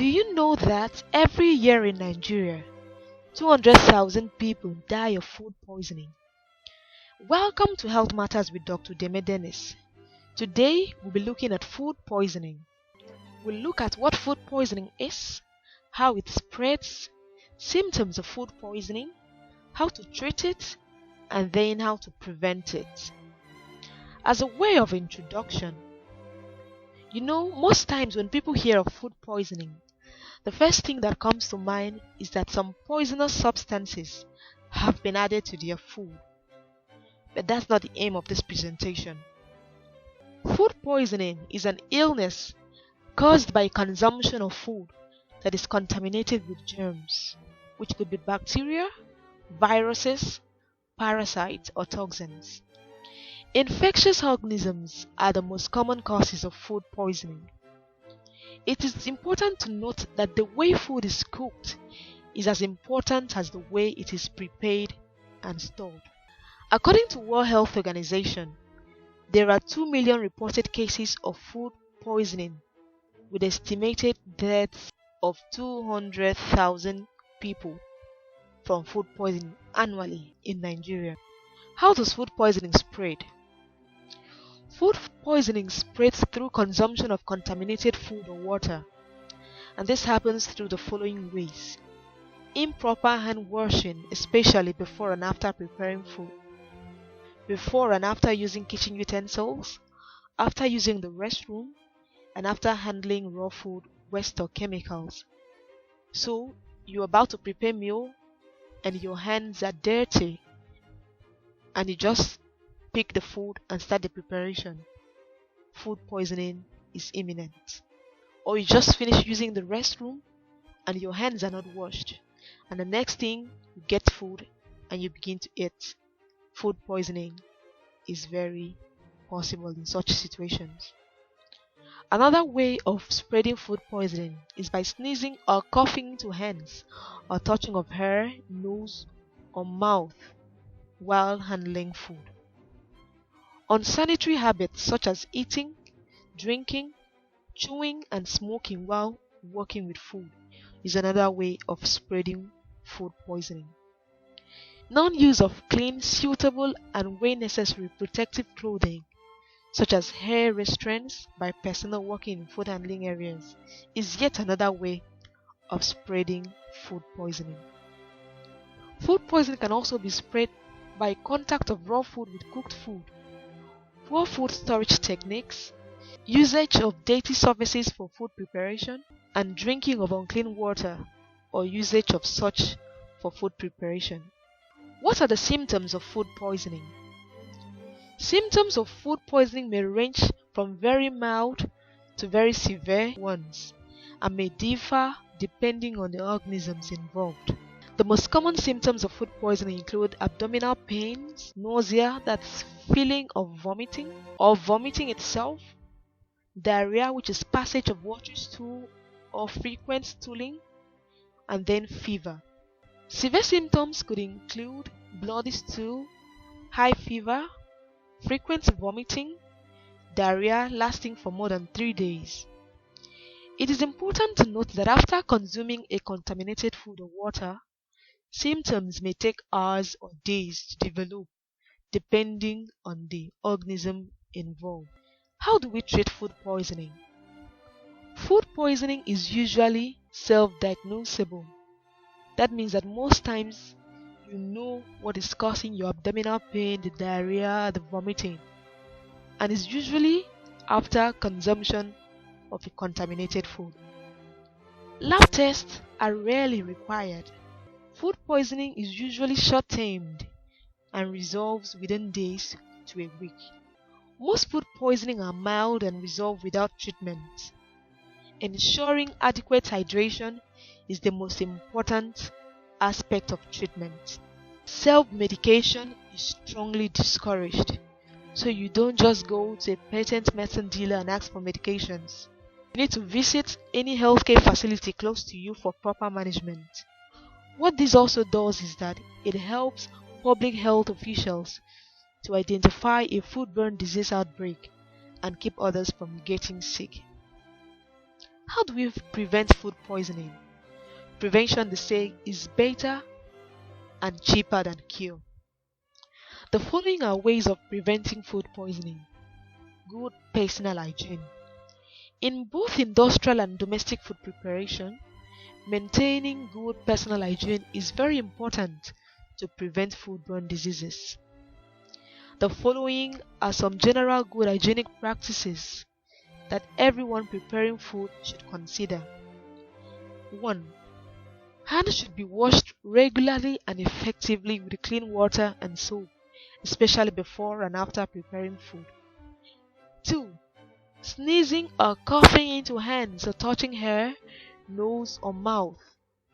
Do you know that every year in Nigeria, 200,000 people die of food poisoning? Welcome to Health Matters with Dr. Udeme Denis. Today, we'll be looking at food poisoning. We'll look at what food poisoning is, how it spreads, symptoms of food poisoning, how to treat it, and then how to prevent it. As a way of introduction, most times when people hear of food poisoning, the first thing that comes to mind is that some poisonous substances have been added to their food. But that's not the aim of this presentation. Food poisoning is an illness caused by consumption of food that is contaminated with germs, which could be bacteria, viruses, parasites, or toxins. Infectious organisms are the most common causes of food poisoning. It is important to note that the way food is cooked is as important as the way it is prepared and stored. According to World Health Organization, there are 2 million reported cases of food poisoning, with estimated deaths of 200,000 people from food poisoning annually in Nigeria. How does food poisoning spread? Food poisoning spreads through consumption of contaminated food or water, and this happens through the following ways: improper hand washing, especially before and after preparing food, before and after using kitchen utensils, after using the restroom, and after handling raw food, waste, or chemicals. So, you're about to prepare meal and your hands are dirty and you just pick the food and start the preparation. Food poisoning is imminent. Or you just finish using the restroom and your hands are not washed, and the next thing you get food and you begin to eat. Food poisoning is very possible in such situations. Another way of spreading food poisoning is by sneezing or coughing into hands or touching of hair, nose, or mouth while handling food. Unsanitary habits such as eating, drinking, chewing, and smoking while working with food is another way of spreading food poisoning. Non-use of clean, suitable, and where necessary protective clothing such as hair restraints by personnel working in food handling areas is yet another way of spreading food poisoning. Food poisoning can also be spread by contact of raw food with cooked food, poor food storage techniques, usage of dirty surfaces for food preparation, and drinking of unclean water or usage of such for food preparation. What are the symptoms of food poisoning? Symptoms of food poisoning may range from very mild to very severe ones and may differ depending on the organisms involved. The most common symptoms of food poisoning include abdominal pains, nausea, that's feeling of vomiting or vomiting itself, diarrhea, which is passage of watery stool or frequent stooling, and then fever. Severe symptoms could include bloody stool, high fever, frequent vomiting, diarrhea lasting for more than 3 days. It is important to note that after consuming a contaminated food or water, symptoms may take hours or days to develop depending on the organism involved. How do we treat food poisoning? Food poisoning is usually self-diagnosable. That means that most times you know what is causing your abdominal pain, the diarrhea, the vomiting, and it's usually after consumption of a contaminated food. Lab tests are rarely required. Food poisoning is usually short-termed and resolves within days to a week. Most food poisoning are mild and resolve without treatment. Ensuring adequate hydration is the most important aspect of treatment. Self-medication is strongly discouraged, so you don't just go to a patent medicine dealer and ask for medications. You need to visit any healthcare facility close to you for proper management. What this also does is that it helps public health officials to identify a foodborne disease outbreak and keep others from getting sick. How do we prevent food poisoning? Prevention, they say, is better and cheaper than cure. The following are ways of preventing food poisoning. Good personal hygiene. In both industrial and domestic food preparation, maintaining good personal hygiene is very important to prevent foodborne diseases. The following are some general good hygienic practices that everyone preparing food should consider. 1. Hands should be washed regularly and effectively with clean water and soap, especially before and after preparing food. 2. Sneezing or coughing into hands or touching hair, nose or mouth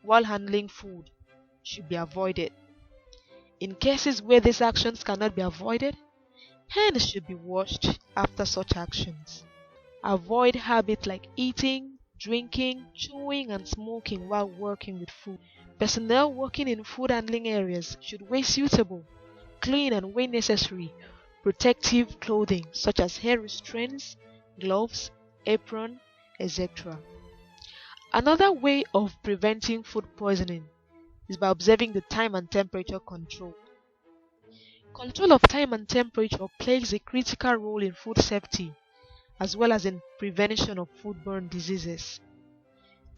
while handling food should be avoided. In cases where these actions cannot be avoided, hands should be washed after such actions. Avoid habits like eating, drinking, chewing and smoking while working with food. Personnel working in food handling areas should wear suitable, clean and when necessary, protective clothing such as hair restraints, gloves, apron, etc. Another way of preventing food poisoning is by observing the time and temperature control. Control of time and temperature plays a critical role in food safety as well as in prevention of foodborne diseases.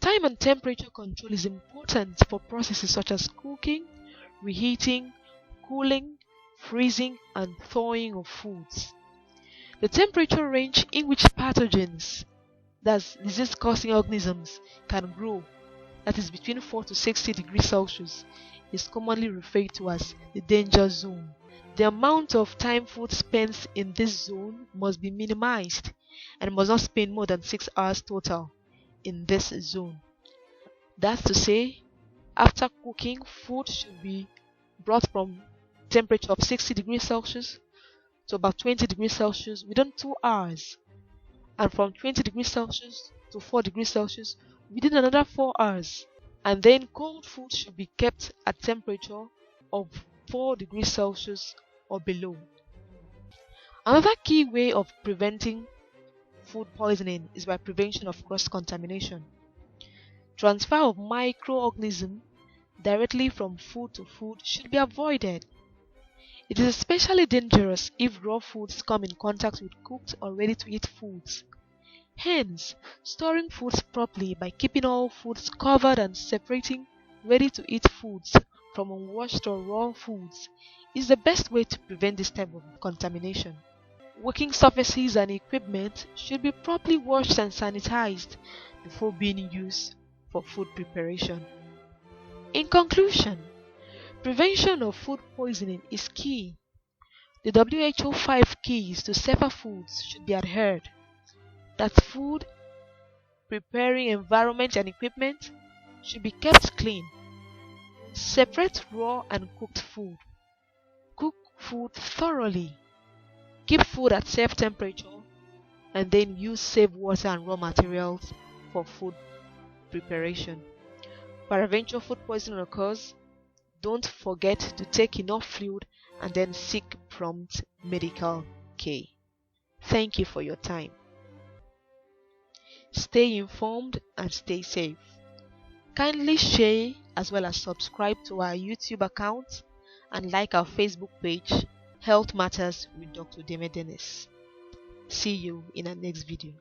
Time and temperature control is important for processes such as cooking, reheating, cooling, freezing, and thawing of foods. The temperature range in which pathogens, that's disease-causing organisms, can grow, that is between 4 to 60 degrees Celsius, is commonly referred to as the danger zone. The amount of time food spent in this zone must be minimized and must not spend more than 6 hours total in this zone. That's to say, after cooking, food should be brought from temperature of 60 degrees Celsius to about 20 degrees Celsius within 2 hours, and from 20 degrees Celsius to 4 degrees Celsius within another 4 hours. And then cold food should be kept at temperature of 4 degrees Celsius or below. Another key way of preventing food poisoning is by prevention of cross-contamination. Transfer of microorganisms directly from food to food should be avoided. It is especially dangerous if raw foods come in contact with cooked or ready-to-eat foods. Hence, storing foods properly by keeping all foods covered and separating ready-to-eat foods from unwashed or raw foods is the best way to prevent this type of contamination. Working surfaces and equipment should be properly washed and sanitized before being used for food preparation. In conclusion, prevention of food poisoning is key. The WHO 5 keys to safer foods should be adhered. That food preparing environment and equipment should be kept clean. Separate raw and cooked food. Cook food thoroughly. Keep food at safe temperature and then use safe water and raw materials for food preparation. Peradventure food poisoning occurs, don't forget to take enough fluid and then seek prompt medical care. Thank you for your time. Stay informed and stay safe. Kindly share as well as subscribe to our YouTube account and like our Facebook page, Health Matters with Dr. Udeme Denis. See you in our next video.